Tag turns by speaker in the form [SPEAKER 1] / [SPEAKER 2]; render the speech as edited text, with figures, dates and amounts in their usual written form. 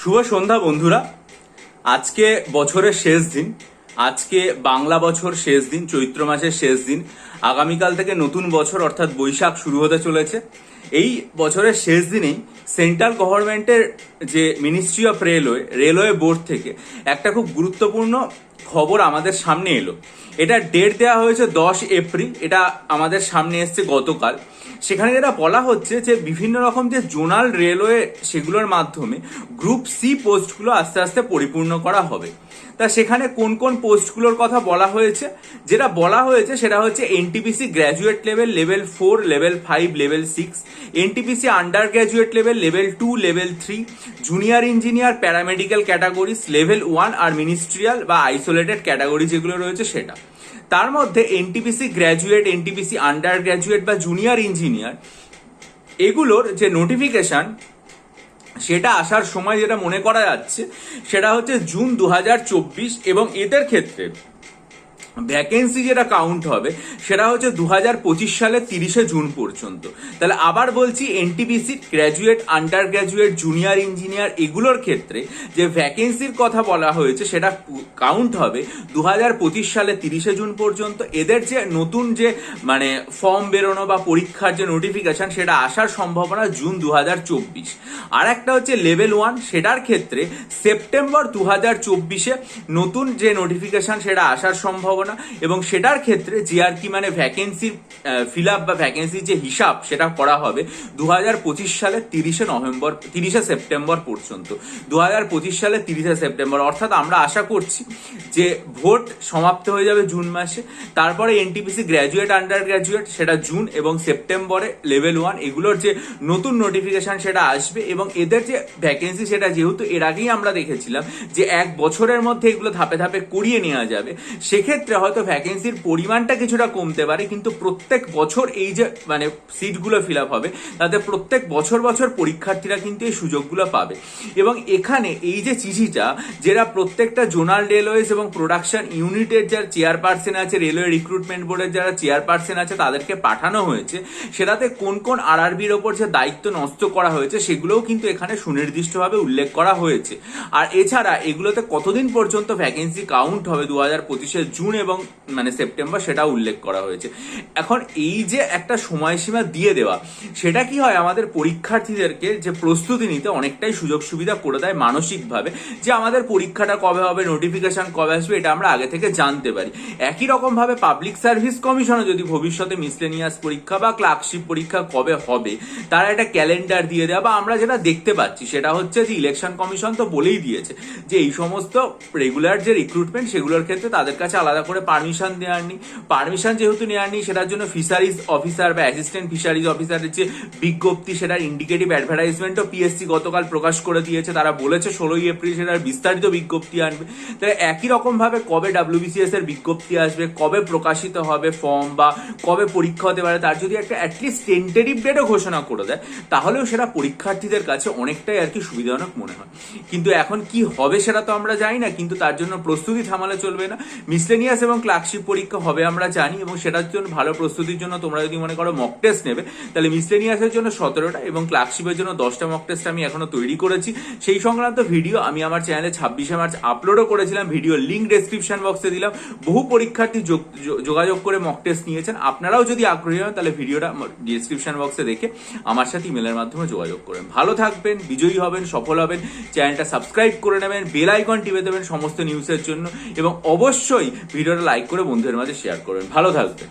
[SPEAKER 1] শুভ সন্ধ্যা বন্ধুরা। আজকে বছরের শেষ দিন, আজকে বাংলা বছর শেষ দিন, চৈত্র মাসের শেষ দিন। আগামীকাল থেকে নতুন বছর অর্থাৎ বৈশাখ শুরু হতে চলেছে। এই বছরের শেষ দিনেই সেন্ট্রাল গভর্নমেন্টের যে মিনিস্ট্রি অফ রেলওয়ে বোর্ড থেকে একটা খুব গুরুত্বপূর্ণ খবর আমাদের সামনে এলো। এটা ডেট দেওয়া হয়েছে 10 এপ্রিল, এটা আমাদের সামনে এসছে গতকাল। সেখানে যেটা বলা হচ্ছে যে বিভিন্ন রকম যে জোনাল রেলওয়ে সেগুলোর মাধ্যমে গ্রুপ সি পোস্টগুলো আস্তে আস্তে পরিপূর্ণ করা হবে। তা সেখানে কোন কোন পোস্টগুলোর কথা বলা হয়েছে, যেটা বলা হয়েছে সেটা হচ্ছে NTPC graduate level, level 4, level 5, level 6, NTPC under graduate level, level 2, level 3, junior engineer, paramedical categories, level 1 আর মিনিস্ট্রিয়াল বা আইসোলেটেড ক্যাটাগরি যেগুলো রয়েছে সেটা। তার মধ্যে NTPC graduate, NTPC under graduate বা জুনিয়র ইঞ্জিনিয়ার এগুলোর যে নোটিফিকেশন সেটা আসার সময় যেটা মনে করা যাচ্ছে সেটা হচ্ছে জুন 2024, এবং এদের ক্ষেত্রে ভ্যাকেন্সি যেটা কাউন্ট হবে সেটা হচ্ছে 2025 সালের 30শে জুন পর্যন্ত। তাহলে আবার বলছি, NTPC graduate, under graduate, junior engineer এগুলোর ক্ষেত্রে যে ভ্যাকেন্সির কথা বলা হয়েছে সেটা কাউন্ট হবে 2025 সালের 30শে জুন পর্যন্ত। এদের যে নতুন যে ফর্ম বেরোনো বা পরীক্ষার যে নোটিফিকেশন সেটা আসার সম্ভাবনা জুন 2024। আর একটা হচ্ছে লেভেল 1, সেটার ক্ষেত্রে সেপ্টেম্বর 2024-এ নতুন যে নোটিফিকেশন সেটা আসার সম্ভাবনা, এবং সেটার ক্ষেত্রে জিআরকি ভ্যাকেন্সির ফিল আপ বা ভ্যাকেন্সির যে হিসাব সেটা করা হবে 2025 সালের 30শে সেপ্টেম্বর পর্যন্ত। 2025 সালের 30শে সেপ্টেম্বর, অর্থাৎ আমরা আশা করছি যে ভোট সমাপ্ত হয়ে যাবে জুন মাসে। তারপরে এনটিপিসি গ্র্যাজুয়েট, আন্ডার গ্র্যাজুয়েট সেটা জুন, এবং সেপ্টেম্বরে লেভেল 1 এগুলোর যে নতুন নোটিফিকেশন সেটা আসবে। এবং এদের যে ভ্যাকেন্সি সেটা যেহেতু এর আগেই আমরা দেখেছিলাম যে 1 বছরের মধ্যে এগুলো ধাপে ধাপে করিয়ে নেওয়া যাবে, সেক্ষেত্রে হয়তো ভ্যাকেন্সির পরিমাণটা কিছুটা কমতে পারে, কিন্তু প্রত্যেক বছর এই যে সিটগুলো ফিল আপ হবে তাতে প্রত্যেক বছর বছর পরীক্ষার্থীরা কিন্তু এই সুযোগগুলো পাবে। এবং এখানে এই যে চিঠিটা যেটা প্রত্যেকটা জোনাল রেলওয়েজ এবং প্রোডাকশন ইউনিটের যারা চেয়ারপারসন আছে, রেলওয়ে রিক্রুটমেন্ট বোর্ডের যারা চেয়ারপারসন আছে তাদেরকে পাঠানো হয়েছে, সেটাতে কোন কোন আরআরবির ওপর যে দায়িত্ব ন্যস্ত করা হয়েছে সেগুলোও কিন্তু এখানে সুনির্দিষ্টভাবে উল্লেখ করা হয়েছে। আর এছাড়া এগুলোতে কতদিন পর্যন্ত ভ্যাকেন্সি কাউন্ট হবে 2025-এর জুন এবং সেপ্টেম্বর সেটা উল্লেখ করা হয়েছে। এখন এই যে একটা সময়সীমা দিয়ে দেওয়া, সেটা কি হয় আমাদের পরীক্ষার্থীদেরকে যে প্রস্তুতি নিতে অনেকটাই সুযোগ সুবিধা করে দেয় মানসিকভাবে, যে আমাদের পরীক্ষাটা কবে হবে, নোটিফিকেশন কবে আসবে, এটা আমরা আগে থেকে জানতে পারি। একই রকম ভাবে পাবলিক সার্ভিস কমিশনও যদি ভবিষ্যতে মিসলেনিয়াস পরীক্ষা বা ক্লার্কশিপ পরীক্ষা কবে হবে তারা একটা ক্যালেন্ডার দিয়ে দেওয়া, বা আমরা যেটা দেখতে পাচ্ছি সেটা হচ্ছে যে ইলেকশন কমিশন তো বলেই দিয়েছে যে এই সমস্ত রেগুলার যে রিক্রুটমেন্ট সেগুলোর ক্ষেত্রে তাদের কাছে আলাদা করে পারমিশন দেওয়ার নেই। পারমিশন যেহেতু নেওয়ার নেই, সেটার জন্য ফিশারিজ অফিসার বা অ্যাসিস্ট্যান্ট ফিশারিজ অফিসারের যে বিজ্ঞপ্তি সেটার ইন্ডিকেটিভ অ্যাডভার্টাইজমেন্টও পিএসসি গতকাল প্রকাশ করে দিয়েছে। তারা বলেছে 16 এপ্রিল সেটার বিস্তারিত বিজ্ঞপ্তি আনবে। তাহলে একই রকম ভাবে কবে ডাব্লিউবিসিএস এর বিজ্ঞপ্তি আসবে, কবে প্রকাশিত হবে ফর্ম, বা কবে পরীক্ষা হতে পারে, তার যদি একটা অ্যাটলিস্ট টেন্টেটিভ ডেটও ঘোষণা করে দেয় তাহলেও সেটা পরীক্ষার্থীদের কাছে অনেকটাই সুবিধাজনক মনে হয়। কিন্তু এখন কি হবে সেটা তো আমরা জানি না, কিন্তু তার জন্য প্রস্তুতি থামালে চলবে না। মিসলেনিয়াস এবং ক্লার্কশিপ পরীক্ষা হবে আমরা জানি, এবং সেটার জন্য ভালো প্রস্তুতির জন্য তোমরা যদি মনে করো মক টেস্ট নেবে, তাহলে মিসলেনিয়াসের জন্য 17টা এবং ক্লার্কশিপের জন্য 10টা মক টেস্ট আমি এখনো তৈরি করেছি। সেই সংক্রান্ত ভিডিও আমি আমার চ্যানেলে 26শে মার্চ আপলোডও করেছিলাম, ভিডিও লিঙ্ক ডেসক্রিপশন বক্সে দিলাম। বহু পরীক্ষার্থী যোগাযোগ করে মক টেস্ট নিয়েছেন। আপনারাও যদি আগ্রহী হন তাহলে ভিডিওটা ডেসক্রিপশন বক্সে দেখে আমার সাথে ইমেলের মাধ্যমে যোগাযোগ করেন। ভালো থাকবেন, বিজয়ী হবেন, সফল হবেন। চ্যানেলটা সাবস্ক্রাইব করে নেবেন, বেল আইকন টিপে দেবেন সমস্ত নিউজের জন্য, এবং অবশ্যই ভিডিওটা লাইক করে বন্ধুদের মাঝে শেয়ার করবেন। ভালো থাকবেন।